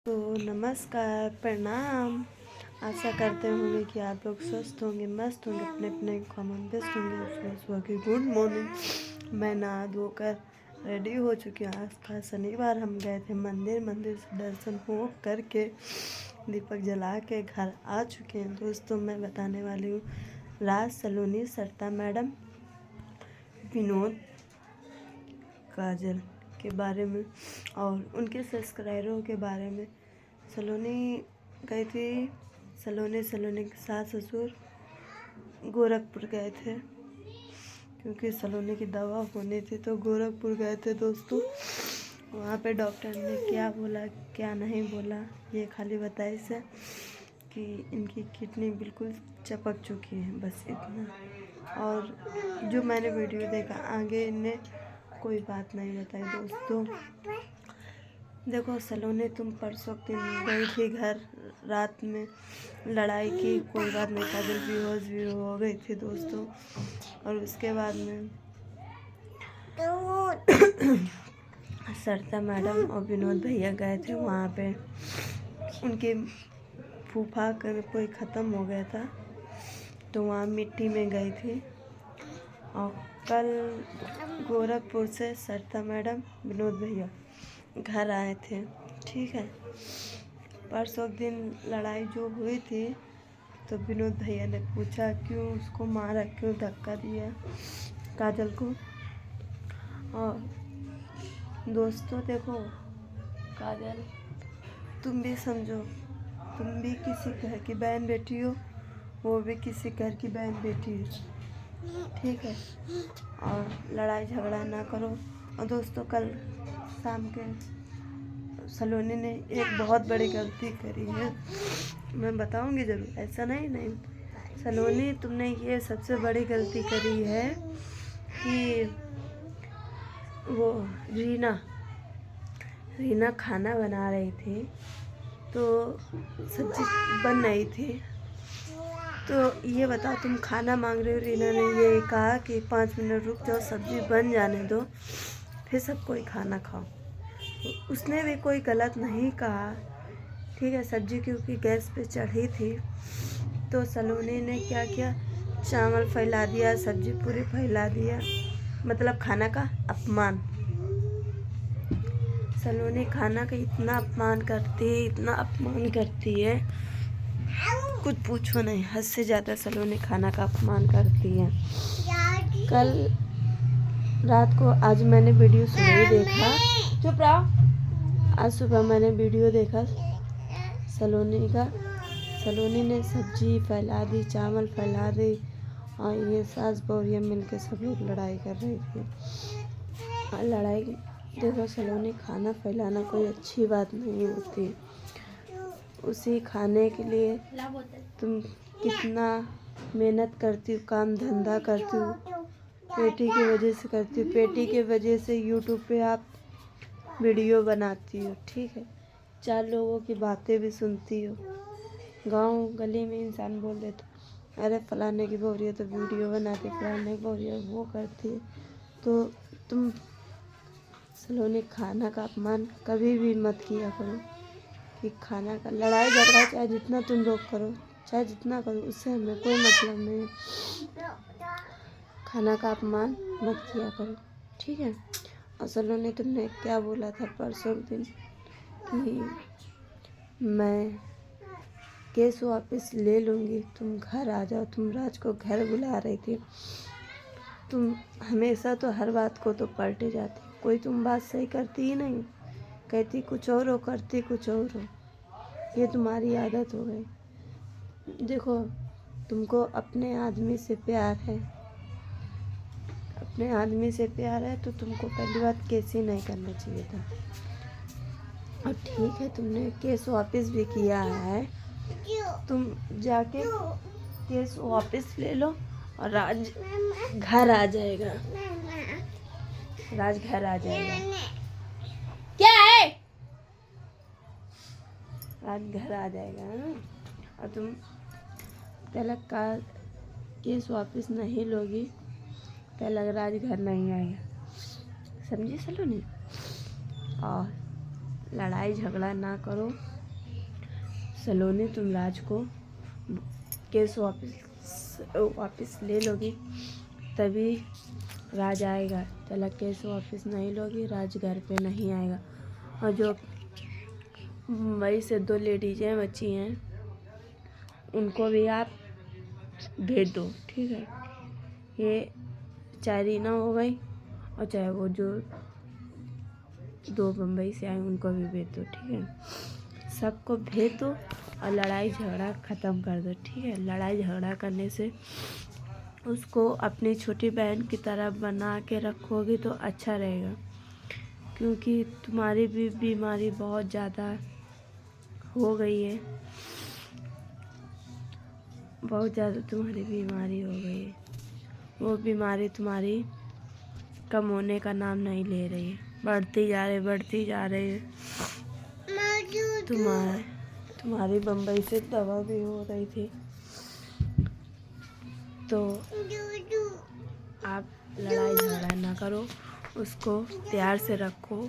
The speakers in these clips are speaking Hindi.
तो नमस्कार, प्रणाम। आशा करते होंगे कि आप लोग स्वस्थ होंगे, मस्त होंगे, अपने अपने कामों में व्यस्त होंगे। सुबह सुबह की गुड मॉर्निंग। मैं नहा धोकर रेडी हो चुकी हूँ। आज था शनिवार, हम गए थे मंदिर से दर्शन हो करके दीपक जला के घर आ चुके हैं। दोस्तों, मैं बताने वाली हूँ राज सलोनी, सरिता मैडम, विनोद, काजल के बारे में और उनके सब्सक्राइबरों के बारे में। सलोनी गई थी, सलोनी के सास ससुर गोरखपुर गए थे क्योंकि सलोनी की दवा होनी थी, तो गोरखपुर गए थे दोस्तों। वहाँ पे डॉक्टर ने क्या बोला क्या नहीं बोला ये खाली बताई से कि इनकी किडनी बिल्कुल चपक चुकी है, बस इतना। और जो मैंने वीडियो देखा, आगे इन्हें कोई बात नहीं बताई दोस्तों। देखो सलोनी, तुम परसों दिन गई थी घर, रात में लड़ाई की, कोई बात नहीं, काजल बेहोश भी हो गई थी दोस्तों। और उसके बाद में सरिता मैडम और विनोद भैया गए थे वहाँ पे। उनके फूफा का कोई ख़त्म हो गया था, तो वहाँ मिट्टी में गई थी। और कल गोरखपुर से सरिता मैडम, विनोद भैया घर आए थे, ठीक है। परसों दिन लड़ाई जो हुई थी, तो विनोद भैया ने पूछा क्यों उसको मारा, क्यों धक्का दिया काजल को। और दोस्तों देखो, काजल तुम भी समझो, तुम भी किसी घर की बहन बेटी हो, वो भी किसी घर की बहन बेटी है, ठीक है। और लड़ाई झगड़ा ना करो। और दोस्तों, कल शाम के सलोनी ने एक बहुत बड़ी गलती करी है, मैं बताऊंगी ज़रूर, ऐसा नहीं। सलोनी, तुमने ये सबसे बड़ी गलती करी है कि वो रीना खाना बना रही थी, तो सब्जी बन रही थी, तो ये बताओ, तुम खाना मांग रहे हो, रीना ने ये कहा कि 5 मिनट रुक जाओ, सब्जी बन जाने दो, फिर सब कोई खाना खाओ। उसने भी कोई गलत नहीं कहा, ठीक है। सब्जी क्योंकि गैस पे चढ़ी थी, तो सलोनी ने क्या किया, चावल फैला दिया, सब्जी पूरी फैला दिया, मतलब खाना का अपमान। सलोनी खाना का इतना अपमान करती है, कुछ पूछो नहीं, हद से ज़्यादा सलोनी खाना का अपमान करती है। कल रात को, आज मैंने वीडियो सुबह ही देखा, चुप रहो। आज सुबह मैंने वीडियो देखा सलोनी का। सलोनी ने सब्जी फैला दी, चावल फैला दी, और ये सास बहू मिलकर सब लोग लड़ाई कर रही थी। लड़ाई देखो, सलोनी, खाना फैलाना कोई अच्छी बात नहीं होती। उसी खाने के लिए तुम कितना मेहनत करती हो, काम धंधा करती हो, पेटी की वजह से करती हो, पेटी के वजह से यूट्यूब पे आप वीडियो बनाती हो, ठीक है। 4 लोगों की बातें भी सुनती हो। गांव गली में इंसान बोल देता, अरे फलाने की बहू है तो वीडियो बनाती, फलाने की बहू है वो करती है। तो तुम सलोनी, खाना का अपमान कभी भी मत किया करो कि खाना का लड़ाई झगड़ा चाहे जितना तुम लोग करो, चाहे जितना करो, उससे हमें कोई मतलब नहीं। खाना का अपमान मत किया करो, ठीक है। और सलोनी, तुमने क्या बोला था परसों दिन कि मैं केस वापस ले लूँगी, तुम घर आ जाओ। तुम राज को घर बुला रही थी, तुम हमेशा तो हर बात को तो पलटे जाती, कोई तुम बात सही करती ही नहीं, कहती कुछ और हो, करती कुछ और हो। ये तुम्हारी आदत हो गई। देखो, तुमको अपने आदमी से प्यार है, तो तुमको पहली बात केस ही नहीं करना चाहिए था। और ठीक है, तुमने केस वापस भी किया है, तुम जाके केस वापस ले लो और राज घर आ जाएगा। क्या है? राज घर आ जाएगा। और तुम तलक का केस वापस नहीं लोगी, तलक राज घर नहीं आएगा, समझी सलोनी। और लड़ाई झगड़ा ना करो, सलोनी तुम राज को केस वापस ले लोगी तभी राज आएगा। चला केस वापस नहीं लोगी, राज घर पे नहीं आएगा। और जो मुंबई से 2 लेडीजें बची हैं उनको भी आप भेज दो, ठीक है। ये चाहे रीना हो गई और चाहे वो जो 2 मुंबई से आए उनको भी भेज दो, ठीक है। सबको भेज दो और लड़ाई झगड़ा ख़त्म कर दो, ठीक है। लड़ाई झगड़ा करने से उसको अपनी छोटी बहन की तरह बना के रखोगी तो अच्छा रहेगा, क्योंकि तुम्हारी भी बीमारी बहुत ज़्यादा हो गई है, बहुत ज़्यादा तुम्हारी बीमारी हो गई है। वो बीमारी तुम्हारी कम होने का नाम नहीं ले रही है, बढ़ती जा रही है। तुम्हारी बम्बई से दवा भी हो रही थी, तो आप लड़ाई झगड़ा ना करो, उसको प्यार से रखो,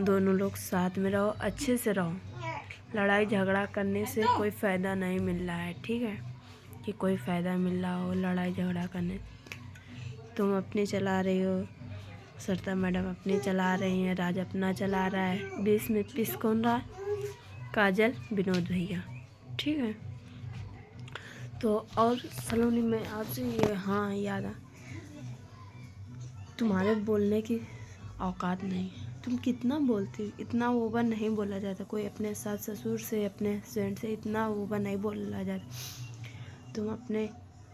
दोनों लोग साथ में रहो, अच्छे से रहो। लड़ाई झगड़ा करने से कोई फ़ायदा नहीं मिल रहा है, ठीक है, कि कोई फ़ायदा मिल रहा हो लड़ाई झगड़ा करने। तुम अपनी चला रही हो, सरिता मैडम अपनी चला रही हैं, राज अपना चला रहा है, बीच में पिस कौन रहा है? काजल, विनोद भैया, ठीक है। तो और सलोनी में आपसे ये हाँ याद आ, तुम्हारे बोलने की औकात नहीं, तुम कितना बोलती हो, इतना ओवर नहीं बोला जाता। कोई अपने सास ससुर से, अपने हस्बैंड से इतना ओवर नहीं बोला जाता। तुम अपने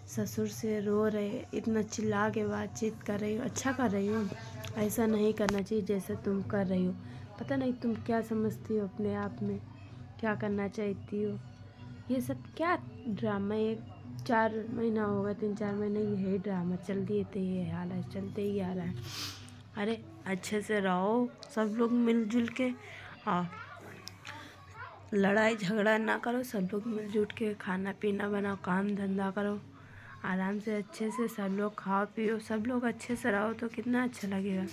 ससुर से रो रहे, इतना चिल्ला के बातचीत कर रही हो, अच्छा कर रही हो। ऐसा नहीं करना चाहिए जैसे तुम कर रही हो। पता नहीं तुम क्या समझती हो अपने आप में, क्या करना चाहती हो। ये सब क्या ड्रामा, 4 महीना हो गया, 3-4 महीने यही ड्रामा चलती थे, ये हाल है, चलते ही आ रहा है। अरे अच्छे से रहो सब लोग मिलजुल के, और लड़ाई झगड़ा ना करो, सब लोग मिलजुल के खाना पीना बनाओ, काम धंधा करो, आराम से अच्छे से सब लोग खाओ पियो, सब लोग अच्छे से रहो तो कितना अच्छा लगेगा।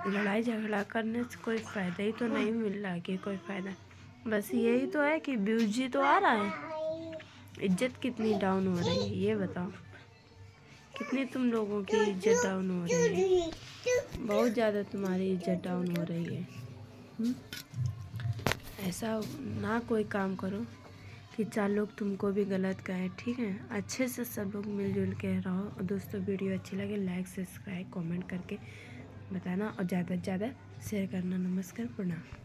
लड़ाई झगड़ा करने से कोई फ़ायदा ही तो नहीं मिल रहा कि कोई फ़ायदा, बस यही तो है कि व्यूज ही तो आ रहा है। इज्जत कितनी डाउन हो रही है ये बताओ, कितनी तुम लोगों की इज्जत डाउन हो रही है, बहुत ज़्यादा तुम्हारी इज्जत डाउन हो रही है। ऐसा ना कोई काम करो कि 4 लोग तुमको भी गलत कहें, ठीक है। अच्छे से सब लोग मिलजुल के रहो। और दोस्तों वीडियो अच्छी लगे लाइक सब्सक्राइब कमेंट करके बताना और ज़्यादा से ज़्यादा शेयर करना। नमस्कार, प्रणाम।